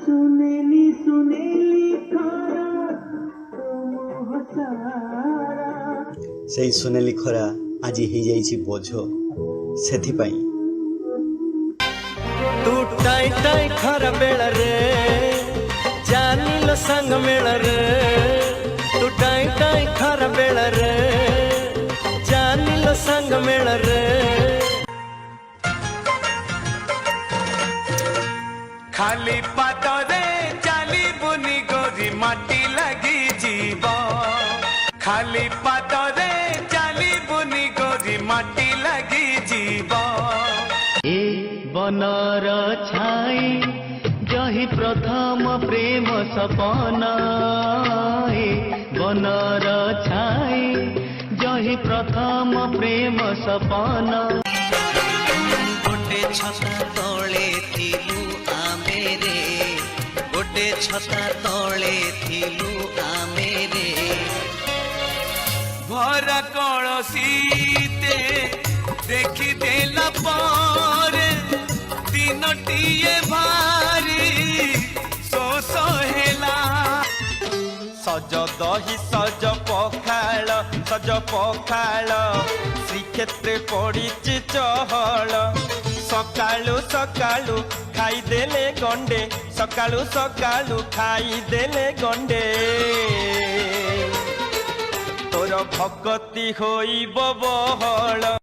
सुनेली सुनेली खरा तुम हसारा से सुनेली खरा आज ही जाइछि बोझ सेथि पई तू टाई टाई खरा बेला रे जानिल संग मेल रे तू टाई टाई खरा बेला रे जानिल संग मेल रे खाली पादरे चाली बुनी गोरी माटी लगी जीव खाली पादरे चाली बुनी गोरी माटी लगी जीव ए बनर छाई जही प्रथम प्रेम सपना ए बनर छाई जही प्रथम प्रेम सपना गोटे छता तले थिलु आमे रे गोटे छता तले थिलु आमे रे घर कलसीते देखी देला पारे दिनटिए भारी सोस हेला सज दही सज पखाल श्रीक्षेत्र पड़ी चहल सकालू सकालू खाईदेले गंडे सकालू सकालू खाईदेले गंडे तोर भगति होइब बहल।